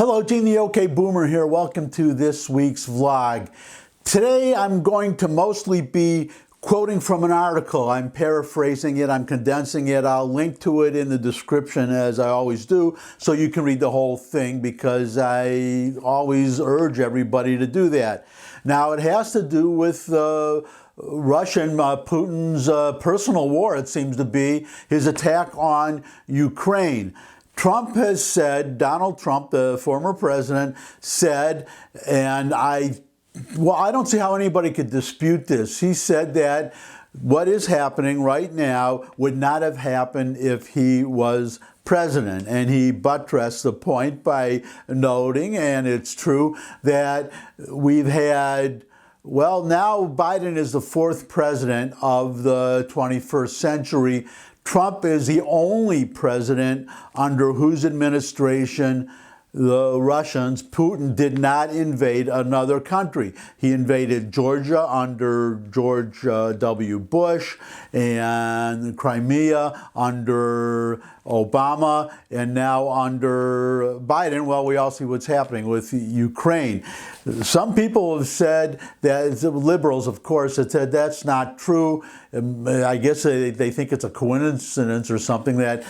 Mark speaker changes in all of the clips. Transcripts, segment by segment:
Speaker 1: Hello, Gene the OK Boomer here. Welcome to this week's vlog. Today I'm going to mostly be quoting from an article. I'm paraphrasing it, I'm condensing it. I'll link to it in the description as I always do so you can read the whole thing because I always urge everybody to do that. Now it has to do with Russian Putin's personal war, it seems to be, his attack on Ukraine. Trump has said, Donald Trump, the former president, said, and I don't see how anybody could dispute this. He said that what is happening right now would not have happened if he was president. And he buttressed the point by noting, and it's true, that we've had, well, now Biden is the fourth president of the 21st century. Trump is the only president under whose administration the Russians, Putin, did not invade another country. He invaded Georgia under George W. Bush and Crimea under Obama, and now under Biden. Well, we all see what's happening with Ukraine. Some people have said that, liberals of course, have said that's not true. I guess they think it's a coincidence or something, that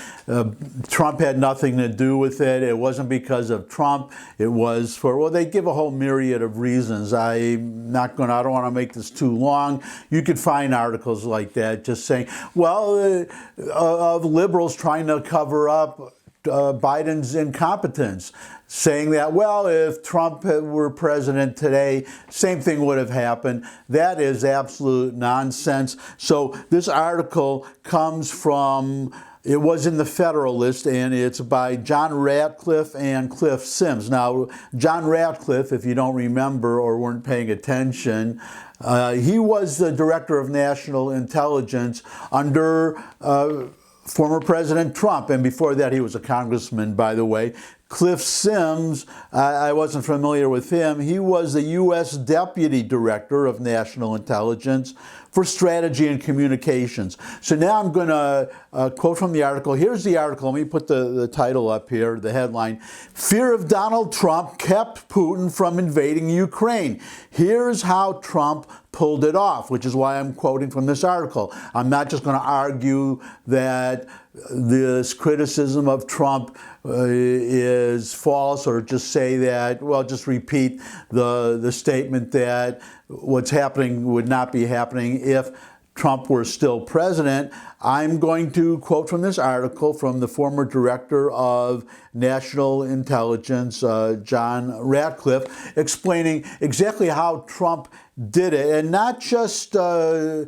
Speaker 1: Trump had nothing to do with it. It wasn't because of Trump. It was for, well, they give a whole myriad of reasons. I don't want to make this too long. You could find articles like that just saying, well, of liberals trying to cover up Biden's incompetence, saying that, well, if Trump were president today, same thing would have happened. That is absolute nonsense. So this article comes from, it was in the Federalist, and it's by John Ratcliffe and Cliff Sims. Now, John Ratcliffe, if you don't remember or weren't paying attention, he was the director of national intelligence under former President Trump, and before that he was a congressman, by the way. Cliff Sims, I wasn't familiar with him. He was the U.S. Deputy Director of National Intelligence for Strategy and Communications. So now I'm going to quote from the article. Here's the article. Let me put the title up here, the headline. Fear of Donald Trump kept Putin from invading Ukraine. Here's how Trump pulled it off, which is why I'm quoting from this article. I'm not just going to argue that this criticism of Trump is false, or just say that, well, just repeat the statement that what's happening would not be happening if Trump were still president. I'm going to quote from this article from the former director of national intelligence, John Ratcliffe, explaining exactly how Trump did it. And not just Russia,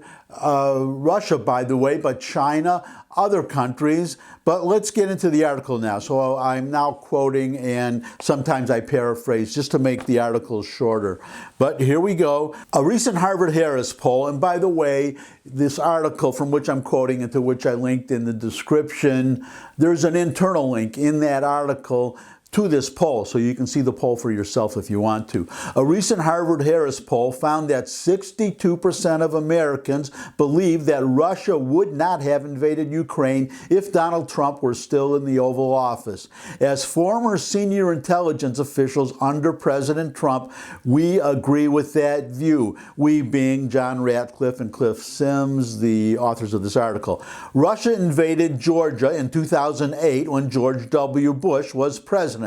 Speaker 1: by the way, but China, other countries. But let's get into the article now. So I'm now quoting, and sometimes I paraphrase just to make the article shorter. But here we go. A recent Harvard-Harris poll, and by the way, this article from which I'm quoting and to which I linked in the description, there's an internal link in that article to this poll, so you can see the poll for yourself if you want to. A recent Harvard-Harris poll found that 62% of Americans believe that Russia would not have invaded Ukraine if Donald Trump were still in the Oval Office. As former senior intelligence officials under President Trump, we agree with that view. We being John Ratcliffe and Cliff Sims, the authors of this article. Russia invaded Georgia in 2008 when George W. Bush was president.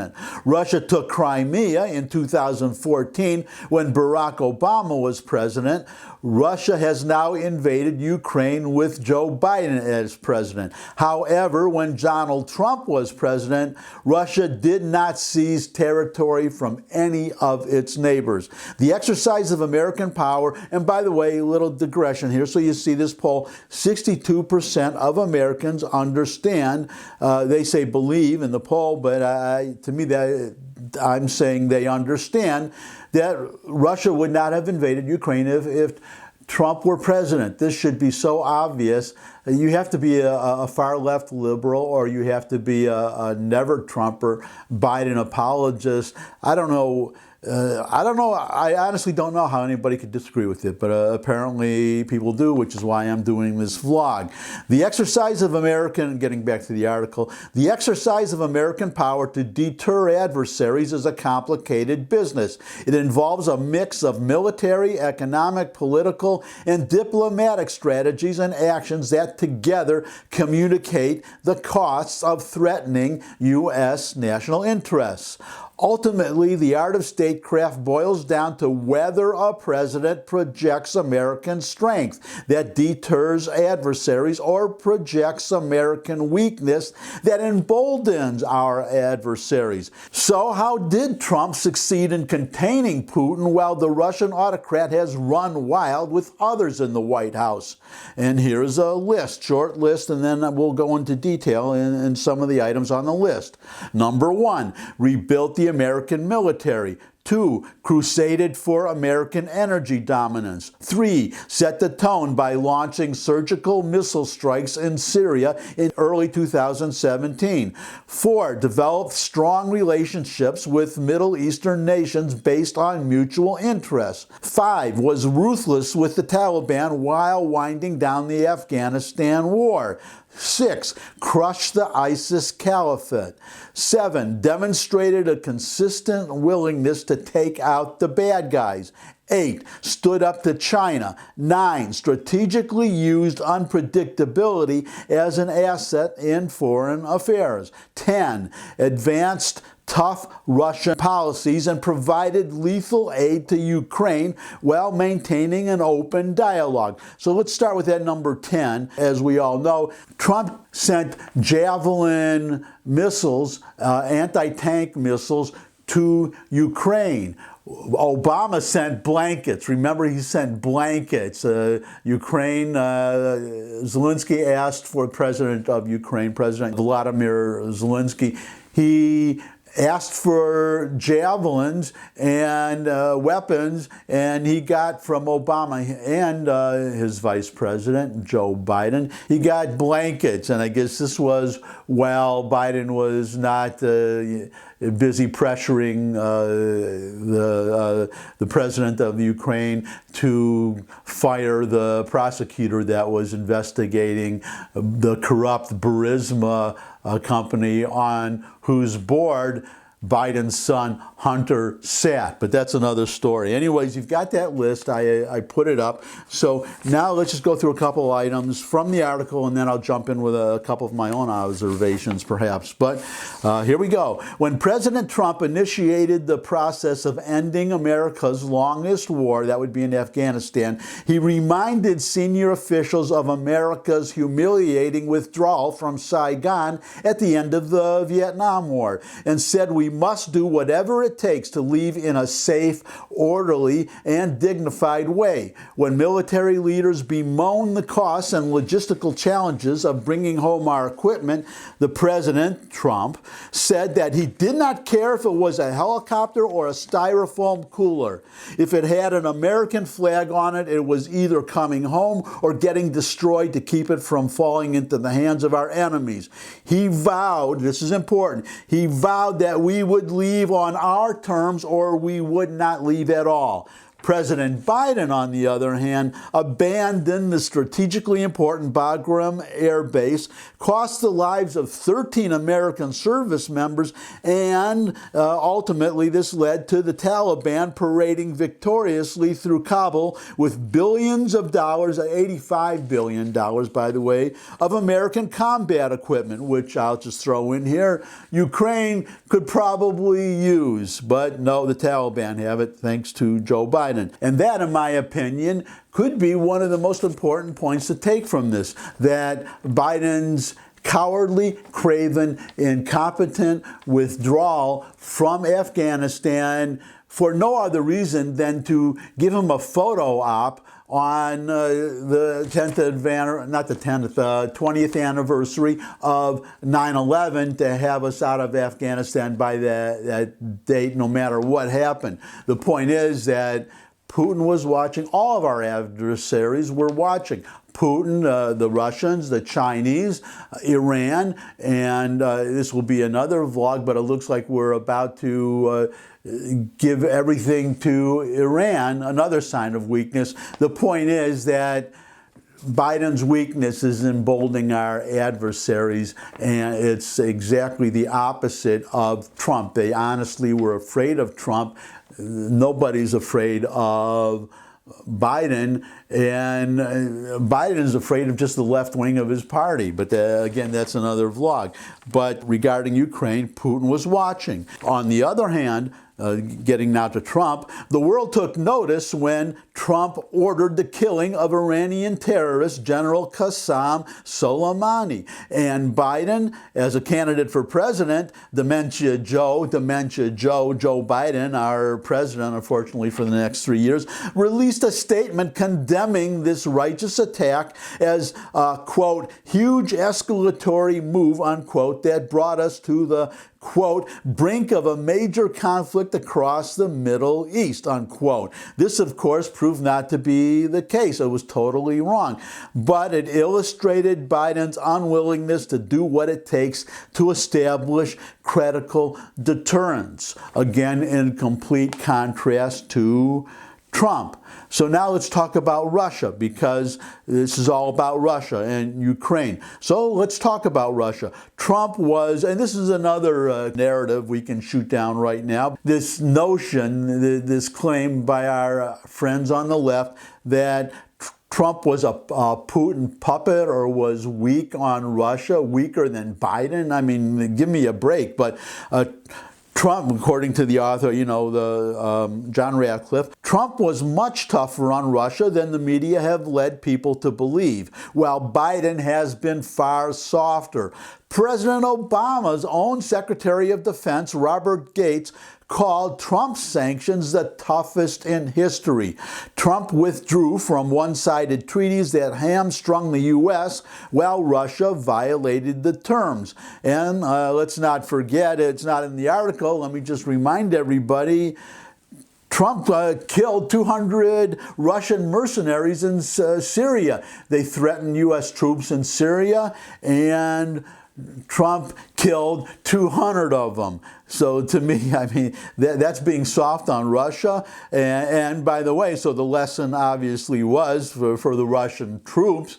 Speaker 1: Russia took Crimea in 2014 when Barack Obama was president. Russia has now invaded Ukraine with Joe Biden as president. However, when Donald Trump was president, Russia did not seize territory from any of its neighbors. The exercise of American power, and by the way, a little digression here, so you see this poll, 62% of Americans understand, they say believe in the poll, but to me, that I'm saying they understand that Russia would not have invaded Ukraine if Trump were president. This should be so obvious. You have to be a far-left liberal, or you have to be a never-Trumper, Biden apologist. I don't know I don't know. I honestly don't know how anybody could disagree with it, but apparently people do, which is why I'm doing this vlog. The exercise of American, getting back to the article, the exercise of American power to deter adversaries is a complicated business. It involves a mix of military, economic, political, and diplomatic strategies and actions that together communicate the costs of threatening U.S. national interests. Ultimately, the art of statecraft boils down to whether a president projects American strength that deters adversaries or projects American weakness that emboldens our adversaries. So how did Trump succeed in containing Putin while the Russian autocrat has run wild with others in the White House? And here's a list, short list, and then we'll go into detail in some of the items on the list. Number 1, rebuilt the American military. 2, crusaded for American energy dominance. 3, set the tone by launching surgical missile strikes in Syria in early 2017. 4, developed strong relationships with Middle Eastern nations based on mutual interests. 5, was ruthless with the Taliban while winding down the Afghanistan war. 6, crushed the ISIS caliphate. 7, demonstrated a consistent willingness to take out the bad guys. 8, stood up to China. 9, strategically used unpredictability as an asset in foreign affairs. 10, advanced tough Russian policies and provided lethal aid to Ukraine while maintaining an open dialogue. So let's start with that number 10. As we all know, Trump sent Javelin missiles, anti-tank missiles, to Ukraine. Obama sent blankets. Remember, he sent blankets. Ukraine, Zelensky asked for President of Ukraine, President Vladimir Zelensky. He asked for javelins and weapons, and he got from Obama and his vice president, Joe Biden, he got blankets. And I guess this was while Biden was not busy pressuring the president of Ukraine to fire the prosecutor that was investigating the corrupt Burisma company on whose board Biden's son Hunter sat. But that's another story. Anyways, you've got that list. I put it up. So now let's just go through a couple of items from the article, and then I'll jump in with a couple of my own observations perhaps. But here we go. When President Trump initiated the process of ending America's longest war, that would be in Afghanistan, he reminded senior officials of America's humiliating withdrawal from Saigon at the end of the Vietnam War, and said we must do whatever it takes to leave in a safe, orderly, and dignified way. When military leaders bemoan the costs and logistical challenges of bringing home our equipment, the President, Trump, said that he did not care if it was a helicopter or a styrofoam cooler. If it had an American flag on it, it was either coming home or getting destroyed to keep it from falling into the hands of our enemies. He vowed, this is important, he vowed that we would leave on our terms or we would not leave at all. President Biden, on the other hand, abandoned the strategically important Bagram Air Base, cost the lives of 13 American service members, and ultimately this led to the Taliban parading victoriously through Kabul with billions of dollars, $85 billion, by the way, of American combat equipment, which I'll just throw in here, Ukraine could probably use. But no, the Taliban have it, thanks to Joe Biden. And that, in my opinion, could be one of the most important points to take from this, that Biden's cowardly, craven, incompetent withdrawal from Afghanistan for no other reason than to give him a photo op on the 20th anniversary of 9/11 to have us out of Afghanistan by that date, no matter what happened. The point is that Putin was watching. All of our adversaries were watching. Putin, the Russians, the Chinese, Iran, and this will be another vlog, but it looks like we're about to give everything to Iran, another sign of weakness. The point is that Biden's weakness is emboldening our adversaries, and it's exactly the opposite of Trump. They honestly were afraid of Trump. Nobody's afraid of Biden, and Biden's afraid of just the left wing of his party. But again, that's another vlog. But regarding Ukraine, Putin was watching. On the other hand, getting now to Trump, the world took notice when Trump ordered the killing of Iranian terrorist General Qasem Soleimani. And Biden, as a candidate for president, Dementia Joe, Joe Biden, our president, unfortunately, for the next 3 years, released a statement condemning this righteous attack as a, quote, huge escalatory move, unquote, that brought us to the, quote, brink of a major conflict across the Middle East, unquote. This, of course, proved not to be the case. It was totally wrong. But it illustrated Biden's unwillingness to do what it takes to establish critical deterrence. Again, in complete contrast to Trump. So now let's talk about Russia, because this is all about Russia and Ukraine. So let's talk about Russia. Trump was, and this is another narrative we can shoot down right now, this notion, this claim by our friends on the left that Trump was a Putin puppet or was weak on Russia, weaker than Biden. I mean, give me a break. But Trump, according to the author, John Radcliffe, Trump was much tougher on Russia than the media have led people to believe, while Biden has been far softer. President Obama's own Secretary of Defense, Robert Gates, called Trump's sanctions the toughest in history. Trump withdrew from one-sided treaties that hamstrung the U.S. while Russia violated the terms. And let's not forget, it's not in the article, let me just remind everybody, Trump killed 200 Russian mercenaries in Syria. They threatened U.S. troops in Syria, and Trump killed 200 of them. So to me, I mean, that's being soft on Russia. And by the way, so the lesson obviously was for the Russian troops,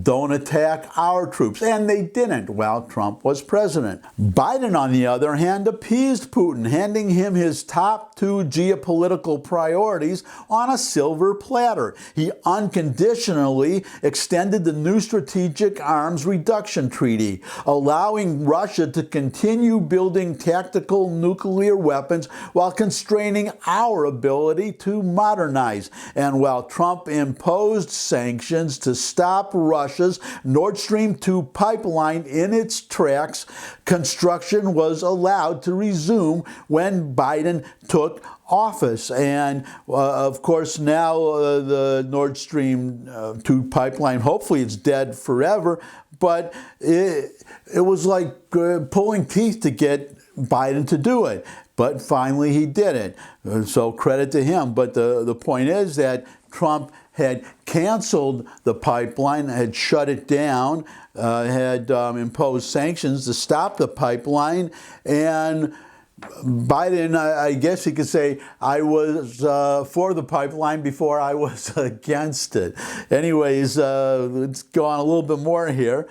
Speaker 1: don't attack our troops. And they didn't while Trump was president. Biden, on the other hand, appeased Putin, handing him his top two geopolitical priorities on a silver platter. He unconditionally extended the new Strategic Arms Reduction Treaty, allowing Russia to continue building tactical nuclear weapons while constraining our ability to modernize. And while Trump imposed sanctions to stop Russia's Nord Stream 2 pipeline in its tracks, construction was allowed to resume when Biden took office. And of course, now the Nord Stream 2 pipeline, hopefully it's dead forever, but it was like pulling teeth to get Biden to do it. But finally he did it. So credit to him. But the point is that Trump had canceled the pipeline, had shut it down, had imposed sanctions to stop the pipeline, and Biden, I guess you could say, I was for the pipeline before I was against it. Anyways, let's go on a little bit more here.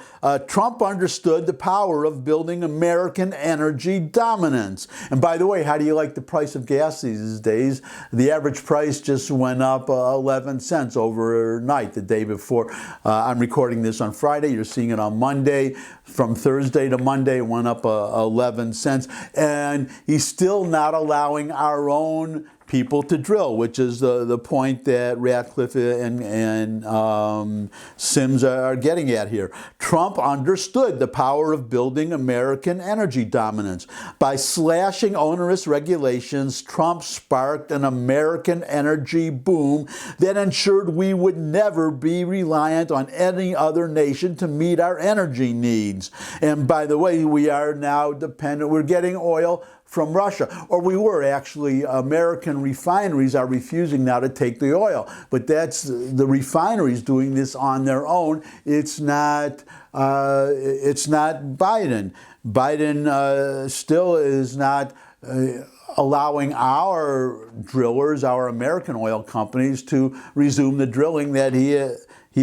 Speaker 1: Trump understood the power of building American energy dominance. And by the way, how do you like the price of gas these days? The average price just went up 11 cents overnight the day before. I'm recording this on Friday. You're seeing it on Monday. From Thursday to Monday, it went up 11 cents. And he's still not allowing our own people to drill, which is the point that Radcliffe and Sims are getting at here. Trump understood the power of building American energy dominance. By slashing onerous regulations, Trump sparked an American energy boom that ensured we would never be reliant on any other nation to meet our energy needs. And by the way, we are now dependent, we're getting oil from Russia. Or we were actually. American refineries are refusing now to take the oil. But that's the refineries doing this on their own. It's not Biden. Biden still is not allowing our drillers, our American oil companies, to resume the drilling that he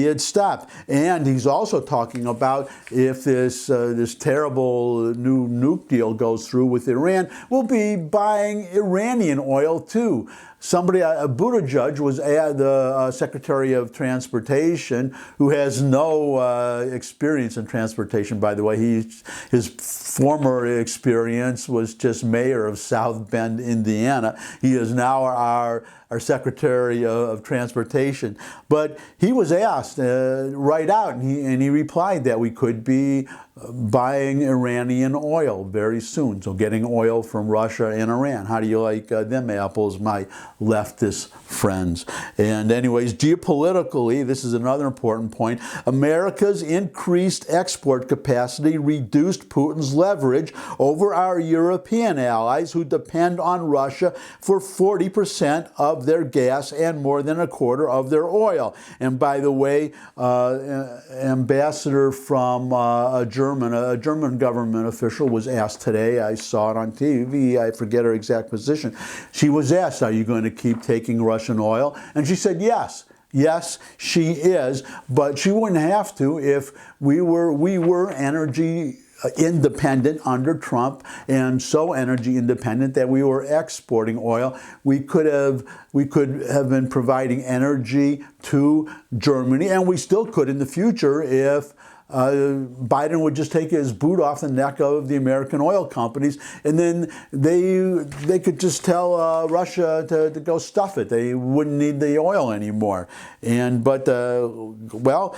Speaker 1: had stopped. And he's also talking about if this terrible new nuke deal goes through with Iran, we'll be buying Iranian oil too. Somebody, Buttigieg, was the Secretary of Transportation, who has no experience in transportation, by the way. His former experience was just mayor of South Bend, Indiana. He is now our Secretary of Transportation. But he was asked right out, and he replied that we could be buying Iranian oil very soon. So getting oil from Russia and Iran. How do you like them apples, my leftist friends? And anyways, geopolitically, this is another important point. America's increased export capacity reduced Putin's leverage over our European allies, who depend on Russia for 40% of their gas and more than a quarter of their oil. And by the way, ambassador from a German government official was asked today, I saw it on TV, I forget her exact position. She was asked, are you going to keep taking Russian oil? And she said yes. Yes, she is, but she wouldn't have to if we were energy independent under Trump, and so energy independent that we were exporting oil. We could have been providing energy to Germany, and we still could in the future if Biden would just take his boot off the neck of the American oil companies, and then they could just tell Russia to go stuff it. They wouldn't need the oil anymore. Well,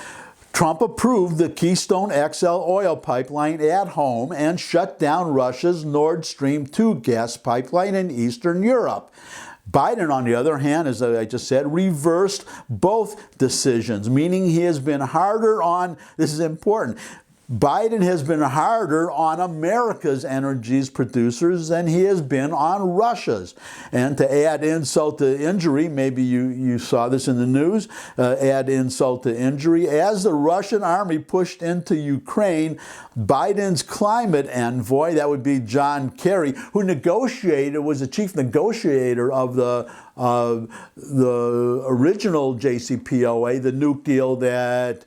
Speaker 1: Trump approved the Keystone XL oil pipeline at home and shut down Russia's Nord Stream 2 gas pipeline in Eastern Europe. Biden, on the other hand, as I just said, reversed both decisions, meaning he has been harder on, this is important, Biden has been harder on America's energy producers than he has been on Russia's. And to add insult to injury, maybe you saw this in the news, add insult to injury, as the Russian army pushed into Ukraine, Biden's climate envoy, that would be John Kerry, who was the chief negotiator of the original JCPOA, the nuke deal that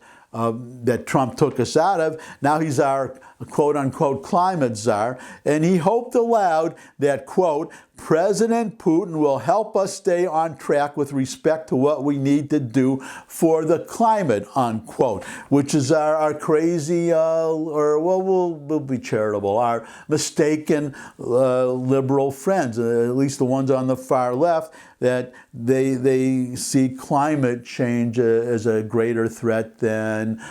Speaker 1: Trump took us out of. Now he's our quote-unquote climate czar, and he hoped aloud that, quote, President Putin will help us stay on track with respect to what we need to do for the climate, unquote, which is our crazy, we'll be charitable, our mistaken liberal friends, at least the ones on the far left, that they see climate change as a greater threat than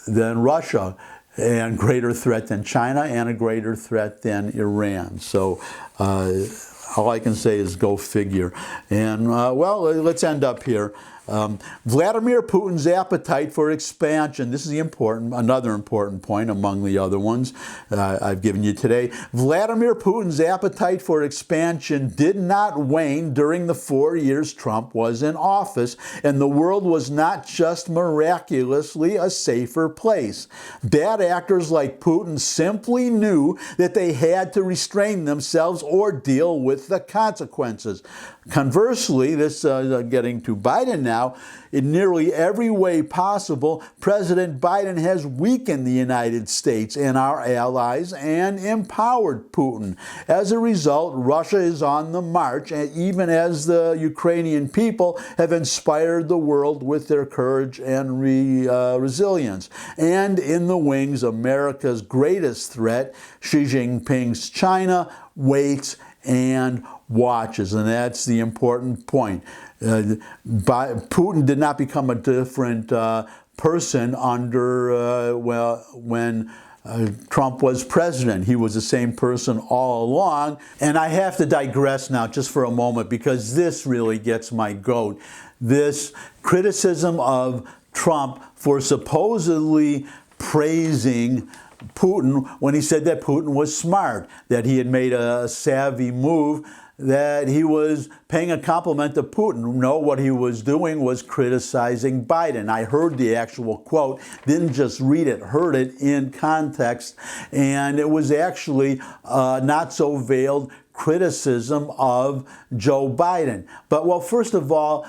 Speaker 1: Russia, and greater threat than China, and a greater threat than Iran. So all I can say is go figure. And let's end up here. Vladimir Putin's appetite for expansion. This is another important point among the other ones I've given you today. Vladimir Putin's appetite for expansion did not wane during the 4 years Trump was in office, and the world was not just miraculously a safer place. Bad actors like Putin simply knew that they had to restrain themselves or deal with the consequences. Conversely, this getting to Biden now, in nearly every way possible, President Biden has weakened the United States and our allies and empowered Putin. As a result, Russia is on the march, even as the Ukrainian people have inspired the world with their courage and resilience. And in the wings, America's greatest threat, Xi Jinping's China, waits and watches, and that's the important point. Putin did not become a different person when Trump was president. He was the same person all along. And I have to digress now just for a moment, because this really gets my goat. This criticism of Trump for supposedly praising Putin when he said that Putin was smart, that he had made a savvy move, that he was paying a compliment to Putin. No, what he was doing was criticizing Biden. I heard the actual quote, didn't just read it, heard it in context, and it was actually not so veiled criticism of Joe Biden. But, well, first of all,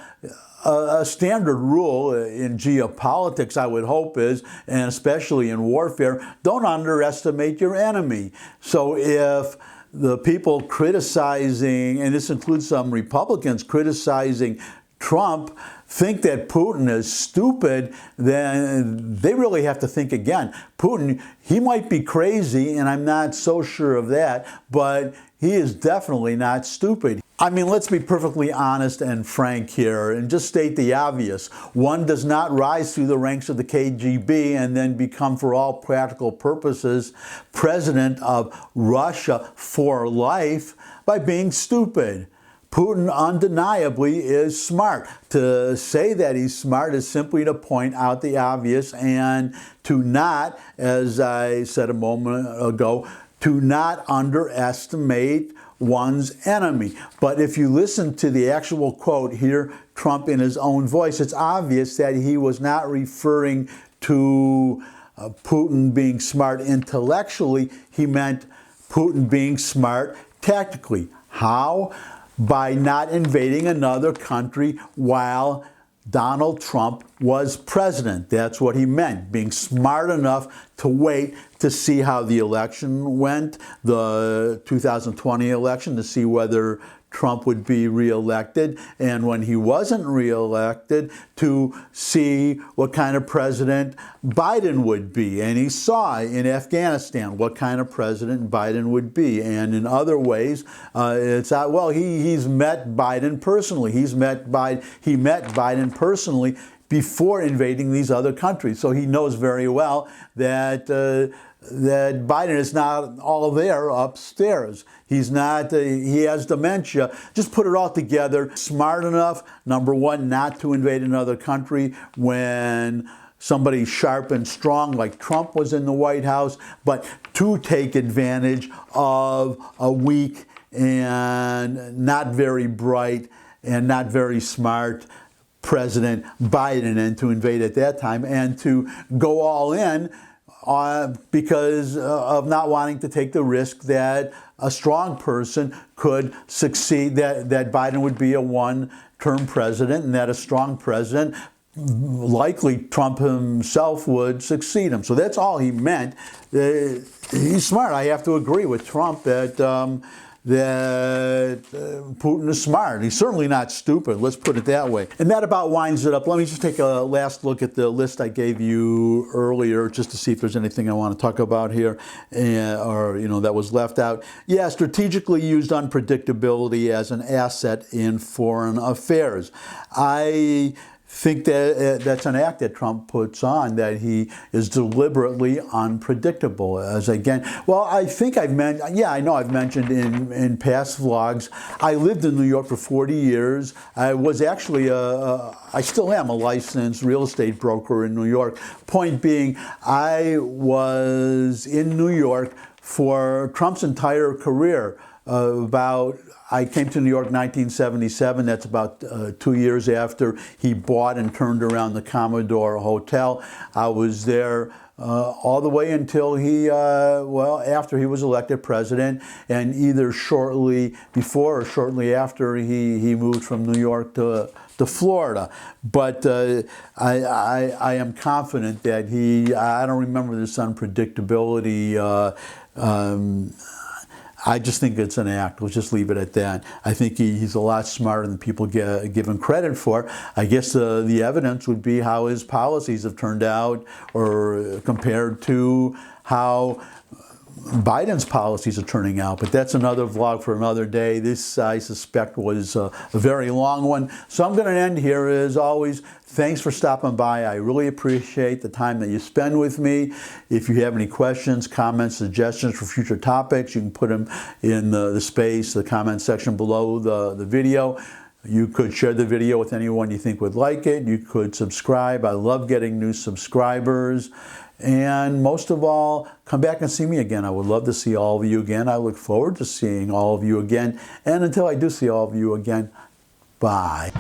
Speaker 1: a standard rule in geopolitics, I would hope, is, and especially in warfare, don't underestimate your enemy. So if the people criticizing, and this includes some Republicans criticizing Trump, think that Putin is stupid, then they really have to think again. Putin, he might be crazy, and I'm not so sure of that, but he is definitely not stupid. I mean, let's be perfectly honest and frank here and just state the obvious. One does not rise through the ranks of the KGB and then become, for all practical purposes, president of Russia for life by being stupid. Putin undeniably is smart. To say that he's smart is simply to point out the obvious and to not, as I said a moment ago, to not underestimate one's enemy. But if you listen to the actual quote, hear Trump in his own voice, it's obvious that he was not referring to Putin being smart intellectually. He meant Putin being smart tactically. How? By not invading another country while Donald Trump was president. That's what he meant, being smart enough to wait to see how the election went, the 2020 election, to see whether Trump would be reelected, and when he wasn't reelected, to see what kind of president Biden would be. And he saw in Afghanistan what kind of president Biden would be. And in other ways, he's met Biden personally. He met Biden personally before invading these other countries. So he knows very well that Biden is not all there upstairs. He's not, he has dementia. Just put it all together. Smart enough, number one, not to invade another country when somebody sharp and strong like Trump was in the White House, but to take advantage of a weak and not very bright and not very smart President Biden, and to invade at that time and to go all in because of not wanting to take the risk that a strong person could succeed, that Biden would be a one-term president and that a strong president, likely Trump himself, would succeed him. So that's all he meant. He's smart. I have to agree with Trump that Putin is smart. He's certainly not stupid, let's put it that way. And that about winds it up. Let me just take a last look at the list I gave you earlier, just to see if there's anything I want to talk about here, that was left out. Yeah, strategically used unpredictability as an asset in foreign affairs. I think that that's an act that Trump puts on, that he is deliberately unpredictable. I know I've mentioned in past vlogs, I lived in New York for 40 years. I was actually, I still am a licensed real estate broker in New York. Point being, I was in New York for Trump's entire career. I came to New York in 1977. That's about 2 years after he bought and turned around the Commodore Hotel. I was there all the way until after he was elected president, and either shortly before or shortly after he moved from New York to Florida. But I am confident that I don't remember this unpredictability. I just think it's an act. Let's just leave it at that. I think he's a lot smarter than people give him credit for. I guess the evidence would be how his policies have turned out, or compared to how Biden's policies are turning out. But that's another vlog for another day. This, I suspect, was a very long one. So I'm going to end here. As always, thanks for stopping by. I really appreciate the time that you spend with me. If you have any questions, comments, suggestions for future topics, you can put them in the comment section below the video. You could share the video with anyone you think would like it. You could subscribe. I love getting new subscribers. And most of all, come back and see me again. I would love to see all of you again. I look forward to seeing all of you again. And until I do see all of you again, bye.